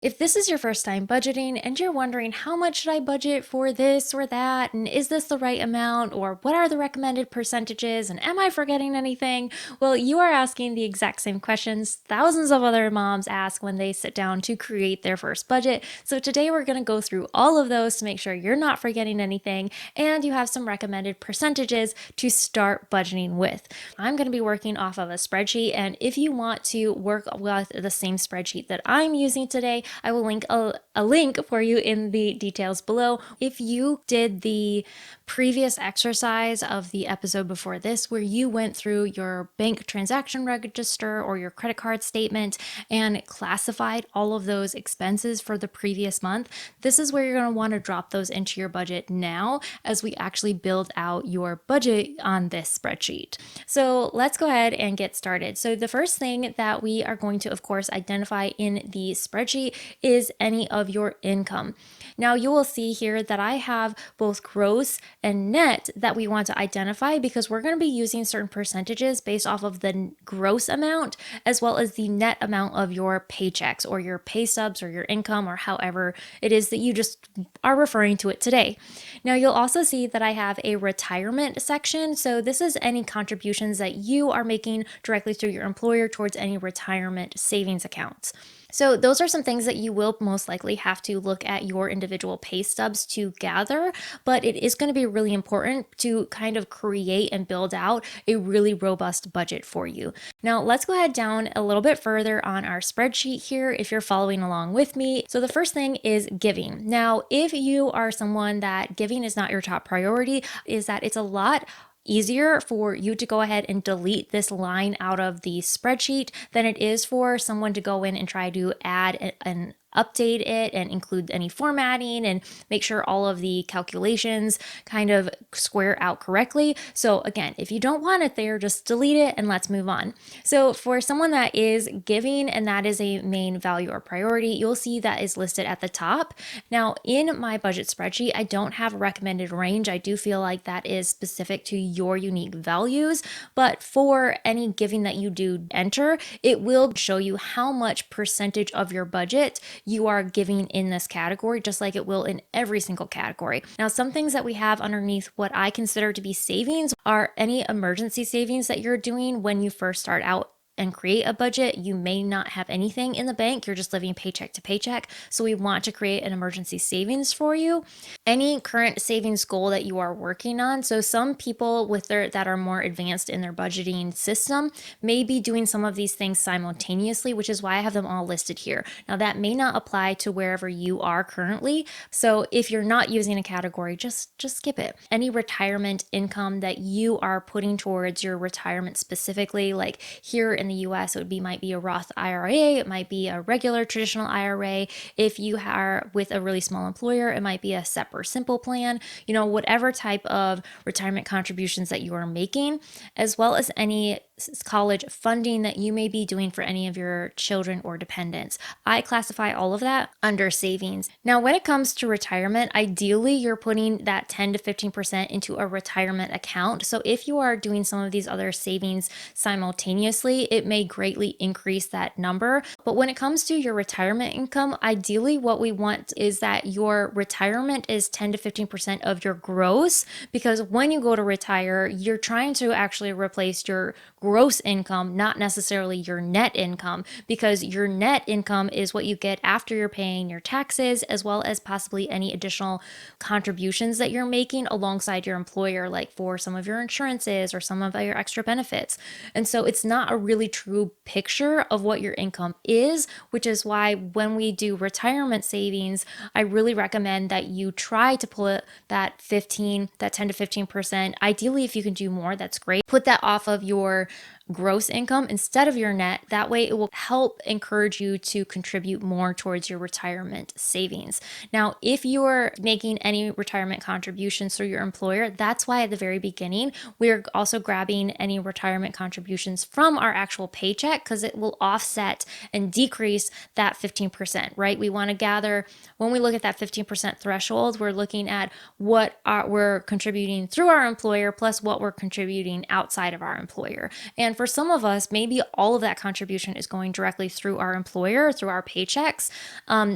If this is your first time budgeting and you're wondering how much should I budget for this or that, and is this the right amount, or what are the recommended percentages, and am I forgetting anything? Well, you are asking the exact same questions thousands of other moms ask when they sit down to create their first budget. So today we're going to go through all of those to make sure you're not forgetting anything and you have some recommended percentages to start budgeting with. I'm going to be working off of a spreadsheet, and if you want to work with the same spreadsheet that I'm using today, I will link a link for you in the details below. If you did the previous exercise of the episode before this, where you went through your bank transaction register or your credit card statement and classified all of those expenses for the previous month, this is where you're going to want to drop those into your budget now as we actually build out your budget on this spreadsheet. So let's go ahead and get started. So the first thing that we are going to, of course, identify in the spreadsheet is any of your income. Now you will see here that I have both gross and net that we want to identify because we're going to be using certain percentages based off of the gross amount as well as the net amount of your paychecks or your pay stubs or your income or however it is that you just are referring to it today. Now you'll also see that I have a retirement section. So this is any contributions that you are making directly through your employer towards any retirement savings accounts. So those are some things that you will most likely have to look at your individual pay stubs to gather, but it is going to be really important to kind of create and build out a really robust budget for you. Now let's go ahead down a little bit further on our spreadsheet here if you're following along with me. So the first thing is giving. Now, if you are someone that giving is not your top priority, is that it's a lot easier for you to go ahead and delete this line out of the spreadsheet than it is for someone to go in and try to add an update it and include any formatting and make sure all of the calculations kind of square out correctly. So again, if you don't want it there, just delete it and let's move on. So for someone that is giving and that is a main value or priority, you'll see that is listed at the top. Now in my budget spreadsheet, I don't have a recommended range. I do feel like that is specific to your unique values, but for any giving that you do enter, it will show you how much percentage of your budget you are giving in this category, just like it will in every single category. Now, some things that we have underneath what I consider to be savings are any emergency savings that you're doing when you first start out and create a budget. You may not have anything in the bank. You're just living paycheck to paycheck. So we want to create an emergency savings for you. Any current savings goal that you are working on. So some people that are more advanced in their budgeting system may be doing some of these things simultaneously, which is why I have them all listed here. Now that may not apply to wherever you are currently. So if you're not using a category, just skip it. Any retirement income that you are putting towards your retirement specifically, like here in the US, might be a Roth IRA, it might be a regular traditional IRA. If you are with a really small employer, it might be a SEP or simple plan, whatever type of retirement contributions that you are making, as well as any college funding that you may be doing for any of your children or dependents. I classify all of that under savings. Now, when it comes to retirement, ideally you're putting that 10 to 15% into a retirement account. So if you are doing some of these other savings simultaneously, it may greatly increase that number. But when it comes to your retirement income, ideally what we want is that your retirement is 10 to 15% of your gross, because when you go to retire, you're trying to actually replace your gross income, not necessarily your net income, because your net income is what you get after you're paying your taxes, as well as possibly any additional contributions that you're making alongside your employer, like for some of your insurances or some of your extra benefits. And so it's not a really true picture of what your income is, which is why when we do retirement savings, I really recommend that you try to put that 10 to 15%. Ideally, if you can do more, that's great. Put that off of your gross income instead of your net. That way it will help encourage you to contribute more towards your retirement savings. Now, if you're making any retirement contributions through your employer, that's why at the very beginning, we're also grabbing any retirement contributions from our actual paycheck, because it will offset and decrease that 15%, right? We want to gather, when we look at that 15% threshold, we're looking at what we're contributing through our employer plus what we're contributing outside of our employer. And for some of us, maybe all of that contribution is going directly through our employer, through our paychecks.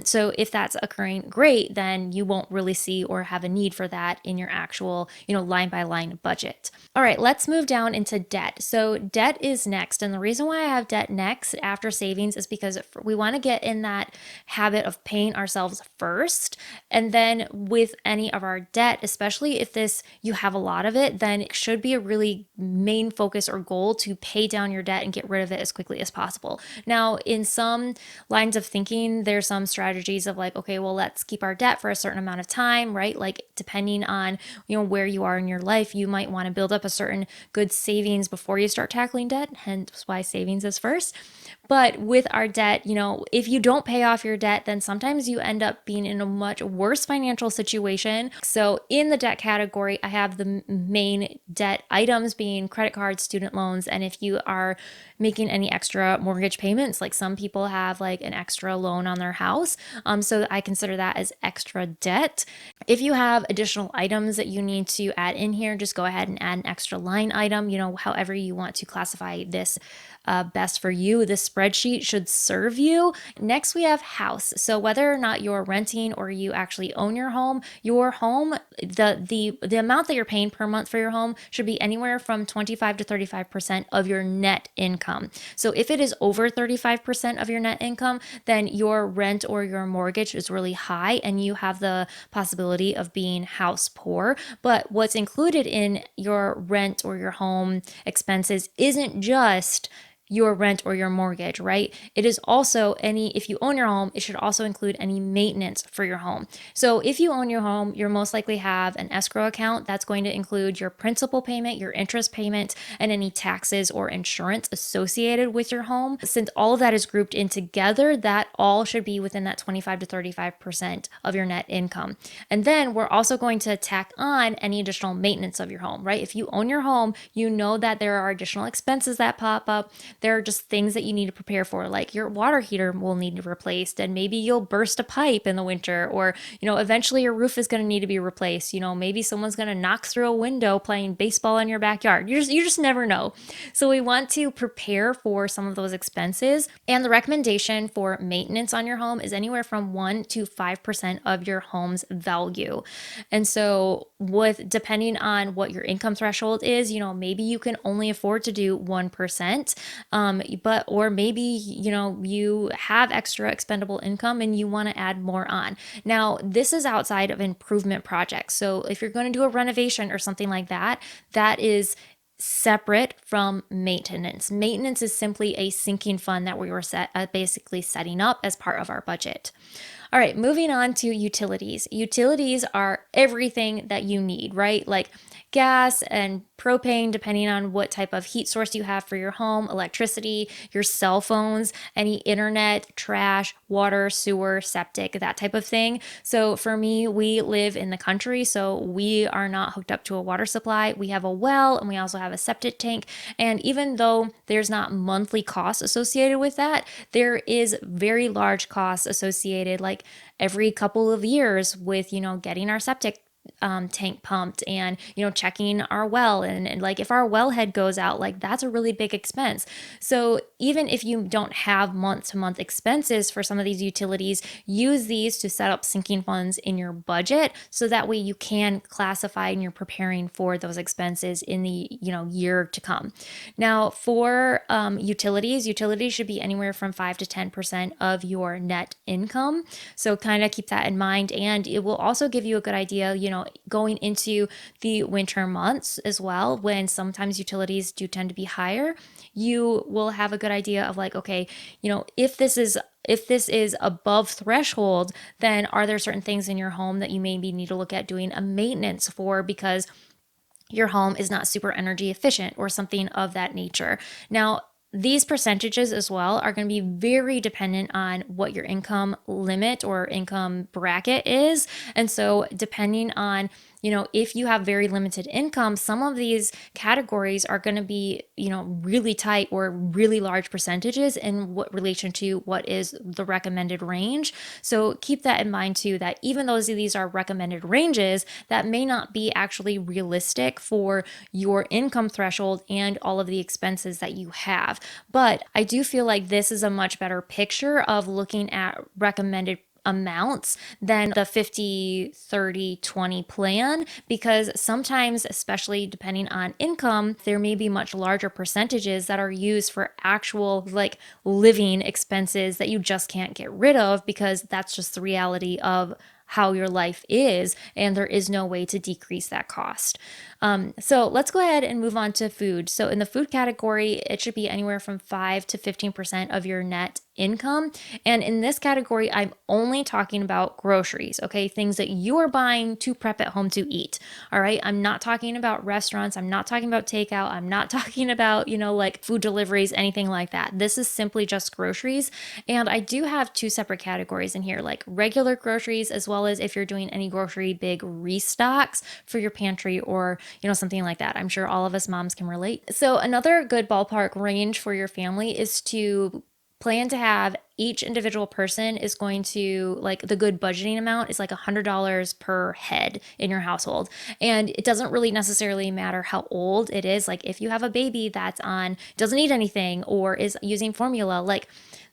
So if that's occurring, great, then you won't really see or have a need for that in your actual, line by line budget. All right, let's move down into debt. So debt is next. And the reason why I have debt next after savings is because we want to get in that habit of paying ourselves first. And then with any of our debt, especially if you have a lot of it, then it should be a really main focus or goal to pay down your debt and get rid of it as quickly as possible. Now, in some lines of thinking, there's some strategies of like, okay, well, let's keep our debt for a certain amount of time, right? Like depending on, where you are in your life, you might want to build up a certain good savings before you start tackling debt, hence why savings is first. But with our debt, if you don't pay off your debt, then sometimes you end up being in a much worse financial situation. So in the debt category, I have the main debt items being credit cards, student loans, and if you are making any extra mortgage payments, like some people have like an extra loan on their house. So I consider that as extra debt. If you have additional items that you need to add in here, just go ahead and add an extra line item, however you want to classify this best for you. This spreadsheet should serve you. Next, we have house. So whether or not you're renting or you actually own your home, the amount that you're paying per month for your home should be anywhere from 25 to 35% of your net income. So if it is over 35% of your net income, then your rent or your mortgage is really high and you have the possibility of being house poor. But what's included in your rent or your home expenses isn't just your rent or your mortgage, right? It is also if you own your home, it should also include any maintenance for your home. So if you own your home, you'll most likely have an escrow account that's going to include your principal payment, your interest payment, and any taxes or insurance associated with your home. Since all of that is grouped in together, that all should be within that 25 to 35% of your net income. And then we're also going to tack on any additional maintenance of your home, right? If you own your home, you know that there are additional expenses that pop up. There are just things that you need to prepare for, like your water heater will need to be replaced, and maybe you'll burst a pipe in the winter, or eventually your roof is going to need to be replaced. Maybe someone's going to knock through a window playing baseball in your backyard. You just never know. So we want to prepare for some of those expenses, and the recommendation for maintenance on your home is anywhere from 1 to 5% of your home's value. And so depending on what your income threshold is, maybe you can only afford to do 1%. Or maybe, you have extra expendable income and you want to add more on. Now, this is outside of improvement projects. So if you're going to do a renovation or something like that, that is separate from maintenance. Maintenance is simply a sinking fund that we were basically setting up as part of our budget. All right, moving on to utilities. Utilities are everything that you need, right? Like gas and propane, depending on what type of heat source you have for your home, electricity, your cell phones, any internet, trash, water, sewer, septic, that type of thing. So for me, we live in the country, so we are not hooked up to a water supply. We have a well and we also have a septic tank. And even though there's not monthly costs associated with that, there is very large costs associated, like every couple of years with, getting our septic tank pumped and checking our well, and like if our wellhead goes out, like that's a really big expense. So even if you don't have month-to-month expenses for some of these utilities, use these to set up sinking funds in your budget so that way you can classify and you're preparing for those expenses in the year to come. Now for utilities should be anywhere from 5 to 10% of your net income, so kind of keep that in mind. And it will also give you a good idea going into the winter months as well, when sometimes utilities do tend to be higher. You will have a good idea of like, okay, if this is above threshold, then are there certain things in your home that you maybe need to look at doing a maintenance for because your home is not super energy efficient or something of that nature. Now, these percentages as well are going to be very dependent on what your income limit or income bracket is. And so depending on, if you have very limited income, some of these categories are going to be, really tight or really large percentages in what relation to what is the recommended range. So keep that in mind too, that even though these are recommended ranges, that may not be actually realistic for your income threshold and all of the expenses that you have. But I do feel like this is a much better picture of looking at recommended amounts than the 50-30-20 plan, because sometimes, especially depending on income, there may be much larger percentages that are used for actual like living expenses that you just can't get rid of, because that's just the reality of how your life is, and there is no way to decrease that cost. So let's go ahead and move on to food. So in the food category, it should be anywhere from 5 to 15% of your net income. And in this category, I'm only talking about groceries, okay? Things that you are buying to prep at home to eat, all right? I'm not talking about restaurants. I'm not talking about takeout. I'm not talking about, like food deliveries, anything like that. This is simply just groceries. And I do have two separate categories in here, like regular groceries, as well as if you're doing any grocery big restocks for your pantry or, something like that. I'm sure all of us moms can relate. So another good ballpark range for your family is to plan to have each individual person is going to, like, the good budgeting amount is like $100 per head in your household. And it doesn't really necessarily matter how old it is. Like if you have a baby that's doesn't eat anything or is using formula, like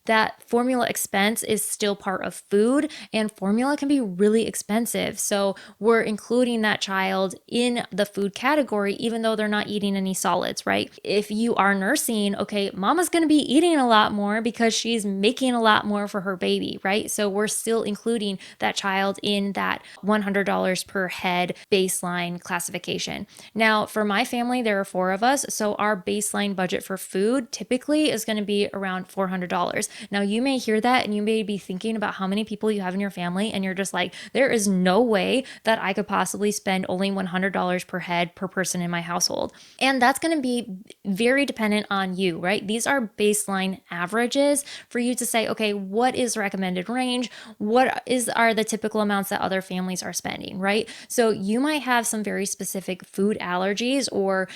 that formula expense is still part of food, and formula can be really expensive. So we're including that child in the food category, even though they're not eating any solids, right? If you are nursing, okay, mama's going to be eating a lot more because she's making a lot more for her baby, right? So we're still including that child in that $100 per head baseline classification. Now, for my family, there are 4 of us. So our baseline budget for food typically is going to be around $400. Now, you may hear that and you may be thinking about how many people you have in your family, and you're just like, there is no way that I could possibly spend only $100 per head per person in my household. And that's going to be very dependent on you, right? These are baseline averages for you to say, okay, what is recommended range? Are the typical amounts that other families are spending, right? So you might have some very specific food allergies or,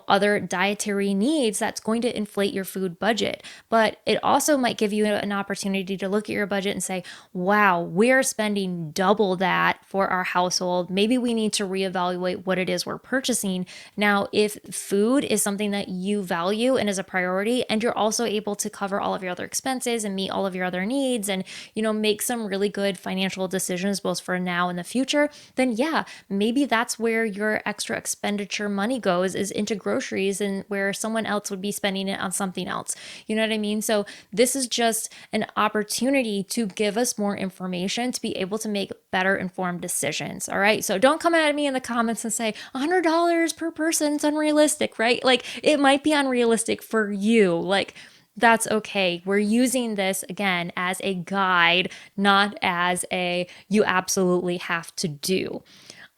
other dietary needs that's going to inflate your food budget. But it also might give you an opportunity to look at your budget and say, wow, we're spending double that for our household. Maybe we need to reevaluate what it is we're purchasing. Now, if food is something that you value and is a priority, and you're also able to cover all of your other expenses and meet all of your other needs and, make some really good financial decisions both for now and the future, then yeah, maybe that's where your extra expenditure money goes, is into groceries, and where someone else would be spending it on something else. You know what I mean? So this is just an opportunity to give us more information to be able to make better informed decisions. All right. So don't come at me in the comments and say $100 per person is unrealistic, right? Like it might be unrealistic for you. Like that's okay. We're using this again as a guide, not as you absolutely have to do.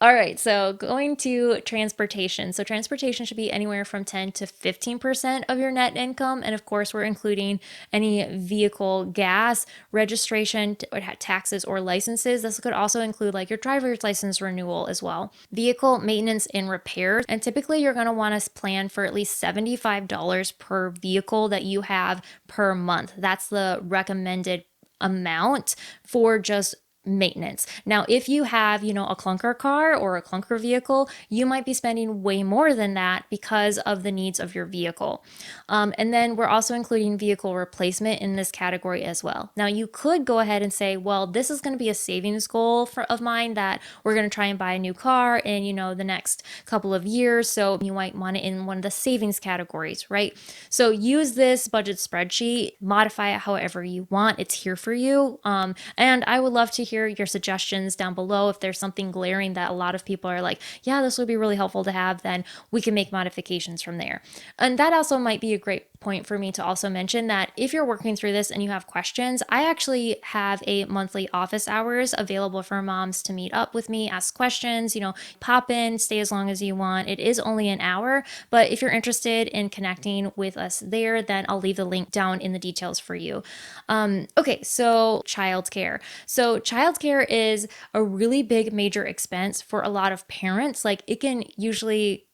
All right, so going to transportation. So transportation should be anywhere from 10 to 15% of your net income. And of course, we're including any vehicle gas, registration, taxes, or licenses. This could also include like your driver's license renewal as well. Vehicle maintenance and repairs. And typically you're going to want to plan for at least $75 per vehicle that you have per month. That's the recommended amount for just maintenance. Now, if you have, a clunker car or a clunker vehicle, you might be spending way more than that because of the needs of your vehicle. And then we're also including vehicle replacement in this category as well. Now, you could go ahead and say, well, this is going to be a savings goal of mine, that we're going to try and buy a new car in, the next couple of years. So you might want it in one of the savings categories, right? So use this budget spreadsheet, modify it however you want. It's here for you. And I would love to hear your suggestions down below. If there's something glaring that a lot of people are like, yeah, this would be really helpful to have, then we can make modifications from there. And that also might be a great point for me to also mention that if you're working through this and you have questions, I actually have a monthly office hours available for moms to meet up with me, ask questions, pop in, stay as long as you want. It is only an hour, but if you're interested in connecting with us there, then I'll leave the link down in the details for you. Okay, so childcare. So childcare is a really big major expense for a lot of parents. Like it can usually,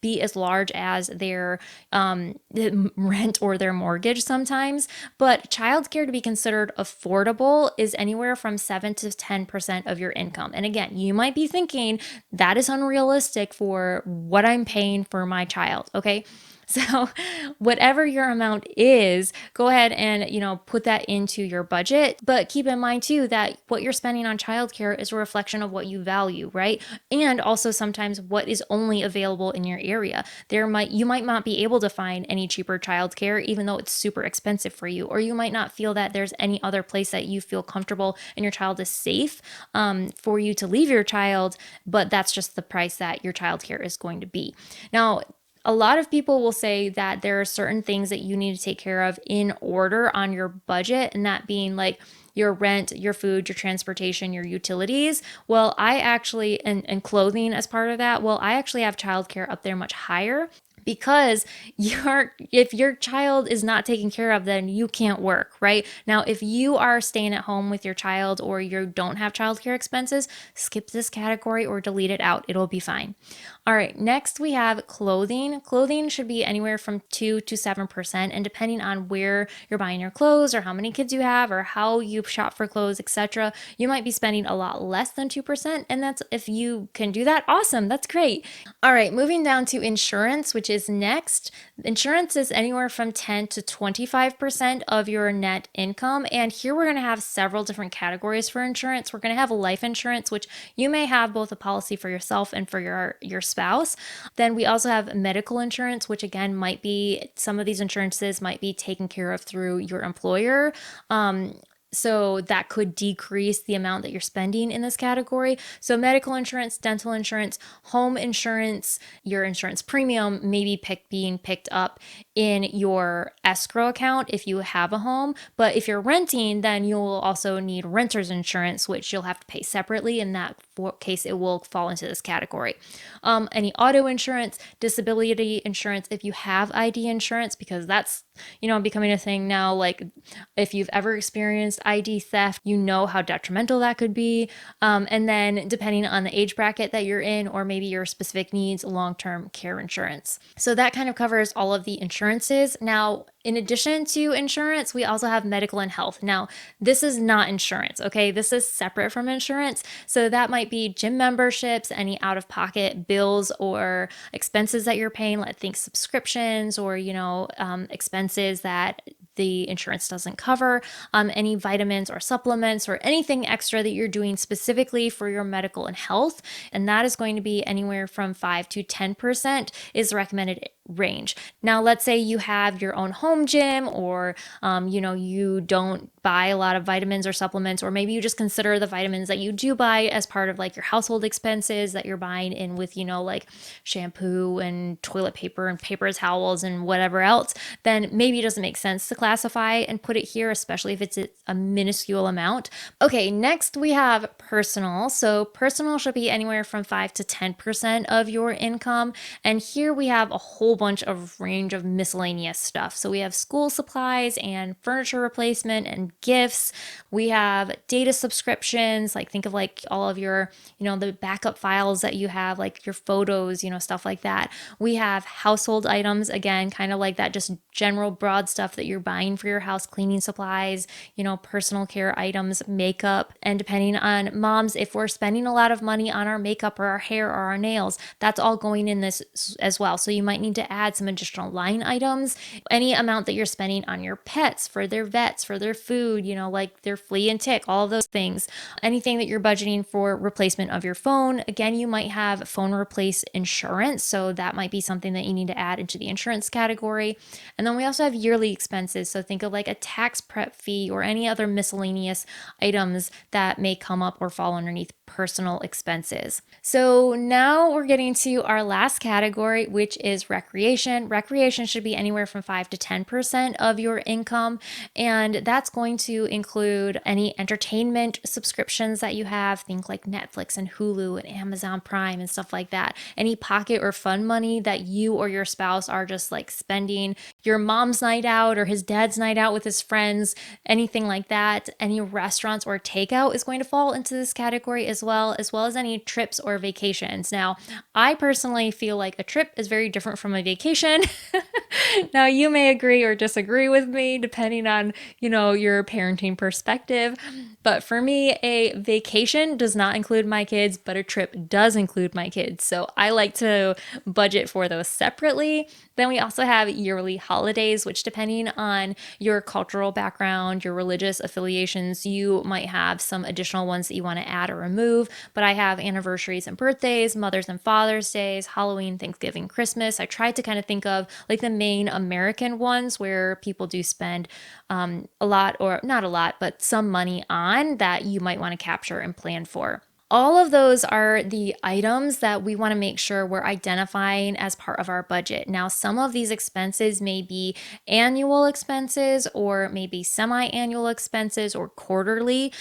be as large as their rent or their mortgage sometimes. But childcare to be considered affordable is anywhere from 7 to 10% of your income. And again, you might be thinking that is unrealistic for what I'm paying for my child. Okay. So, whatever your amount is, go ahead and, put that into your budget. But keep in mind too that what you're spending on childcare is a reflection of what you value, right? And also sometimes what is only available in your area. You might not be able to find any cheaper childcare, even though it's super expensive for you, or you might not feel that there's any other place that you feel comfortable and your child is safe for you to leave your child, but that's just the price that your childcare is going to be. Now, a lot of people will say that there are certain things that you need to take care of in order on your budget, and that being like your rent, your food, your transportation, your utilities. Well, I actually, and clothing as part of that, well, I actually have childcare up there much higher because if your child is not taken care of, then you can't work, right? Now, if you are staying at home with your child or you don't have childcare expenses, skip this category or delete it out. It'll be fine. All right, next we have clothing. Clothing should be anywhere from 2 to 7%, and depending on where you're buying your clothes or how many kids you have or how you shop for clothes, etc., you might be spending a lot less than 2%, and that's if you can do that, awesome. That's great. All right, moving down to insurance, which is next. Insurance is anywhere from 10 to 25% of your net income, and here we're going to have several different categories for insurance. We're going to have life insurance, which you may have both a policy for yourself and for your spouse. Then we also have medical insurance, which again might be, some of these insurances might be taken care of through your employer. So that could decrease the amount that you're spending in this category. So medical insurance, dental insurance, home insurance, your insurance premium may be being picked up in your escrow account if you have a home. But if you're renting, then you'll also need renter's insurance, which you'll have to pay separately. In that case, it will fall into this category. Any auto insurance, disability insurance, if you have ID insurance, because that's becoming a thing now. Like if you've ever experienced ID theft, you know how detrimental that could be. And then depending on the age bracket that you're in, or maybe your specific needs, long-term care insurance. So that kind of covers all of the insurances. Now, in addition to insurance, we also have medical and health. Now, this is not insurance, okay? This is separate from insurance. So that might be gym memberships, any out-of-pocket bills or expenses that you're paying, like think subscriptions or, expenses that the insurance doesn't cover, any vitamins or supplements or anything extra that you're doing specifically for your medical and health. And that is going to be anywhere from 5 to 10% is the recommended range. Now, let's say you have your own home gym or, you don't buy a lot of vitamins or supplements, or maybe you just consider the vitamins that you do buy as part of like your household expenses that you're buying in with, like shampoo and toilet paper and paper towels and whatever else, then maybe it doesn't make sense to classify and put it here, especially if it's a minuscule amount. Okay, next we have personal. So personal should be anywhere from 5 to 10% of your income. And here we have a whole bunch of range of miscellaneous stuff. So we have school supplies and furniture replacement and gifts. We have data subscriptions, like think of like all of your, the backup files that you have, like your photos, stuff like that. We have household items, again, kind of like that, just general broad stuff that you're buying for your house, cleaning supplies, personal care items, makeup. And depending on moms, if we're spending a lot of money on our makeup or our hair or our nails, that's all going in this as well. So you might need to add some additional line items. Any amount that you're spending on your pets, for their vets, for their food, like their flea and tick, all of those things. Anything that you're budgeting for replacement of your phone. Again, you might have phone replace insurance. So that might be something that you need to add into the insurance category. And then we also have yearly expenses. So think of like a tax prep fee or any other miscellaneous items that may come up or fall underneath personal expenses. So now we're getting to our last category, which is recreation. Recreation should be anywhere from 5 to 10% of your income. And that's going to include any entertainment subscriptions that you have, think like Netflix and Hulu and Amazon Prime and stuff like that. Any pocket or fun money that you or your spouse are just like spending, your mom's night out or his dad's night out with his friends, anything like that. Any restaurants or takeout is going to fall into this category as well as any trips or vacations. Now, I personally feel like a trip is very different from a vacation. Now, you may agree or disagree with me depending on, your parenting perspective. But for me, a vacation does not include my kids, but a trip does include my kids. So I like to budget for those separately. Then we also have yearly holidays, which depending on your cultural background, your religious affiliations, you might have some additional ones that you want to add or remove. But I have anniversaries and birthdays, Mother's and Father's Days, Halloween, Thanksgiving, Christmas. I tried to kind of think of like the main American ones where people do spend a lot, or not a lot, but some money on that you might want to capture and plan for. All of those are the items that we want to make sure we're identifying as part of our budget. Now, some of these expenses may be annual expenses or maybe semi-annual expenses or quarterly,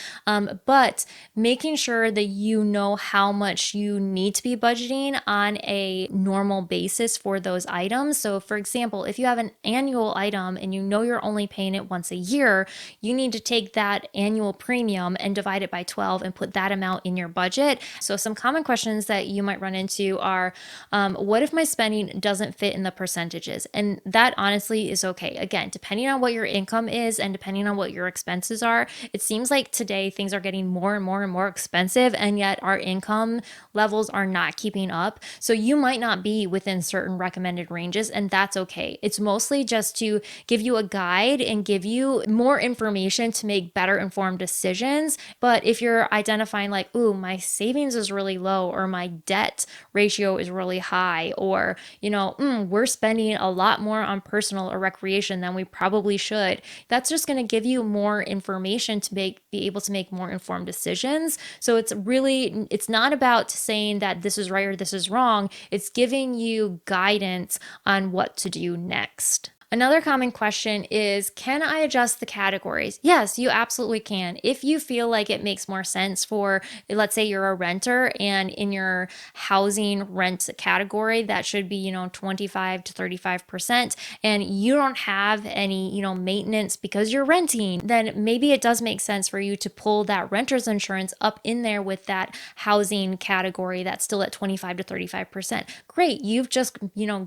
but making sure that you know how much you need to be budgeting on a normal basis for those items. So for example, if you have an annual item and you know you're only paying it once a year, you need to take that annual premium and divide it by 12 and put that amount in your budget. So some common questions that you might run into are, what if my spending doesn't fit in the percentages? And that honestly is okay. Again, depending on what your income is and depending on what your expenses are, it seems like today things are getting more and more and more expensive, and yet our income levels are not keeping up. So you might not be within certain recommended ranges, and that's okay. It's mostly just to give you a guide and give you more information to make better informed decisions. But if you're identifying like, ooh, my savings is really low, or my debt ratio is really high, or, we're spending a lot more on personal or recreation than we probably should, that's just going to give you more information to be able to make more informed decisions. So it's not about saying that this is right or this is wrong. It's giving you guidance on what to do next. Another common question is, can I adjust the categories? Yes, you absolutely can. If you feel like it makes more sense for, let's say you're a renter and in your housing rent category, that should be, 25 to 35%, and you don't have any, maintenance because you're renting, then maybe it does make sense for you to pull that renter's insurance up in there with that housing category that's still at 25 to 35%. Great. You've just,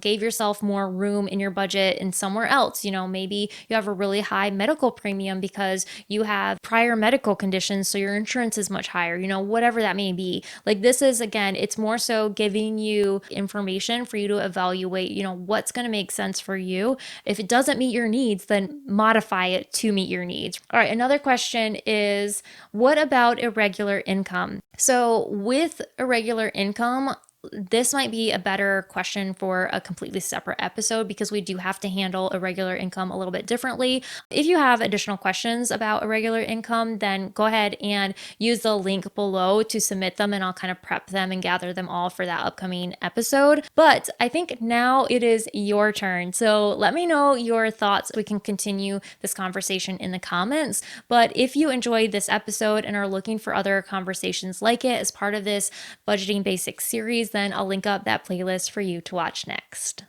gave yourself more room in your budget and somewhere else. Maybe you have a really high medical premium because you have prior medical conditions, so your insurance is much higher, whatever that may be. Like, this is, again, it's more so giving you information for you to evaluate, what's going to make sense for you. If it doesn't meet your needs, then modify it to meet your needs. All right, another question is, what about irregular income? So with irregular income, this might be a better question for a completely separate episode because we do have to handle irregular income a little bit differently. If you have additional questions about irregular income, then go ahead and use the link below to submit them, and I'll kind of prep them and gather them all for that upcoming episode. But I think now it is your turn. So let me know your thoughts. We can continue this conversation in the comments. But if you enjoyed this episode and are looking for other conversations like it as part of this budgeting basics series, then I'll link up that playlist for you to watch next.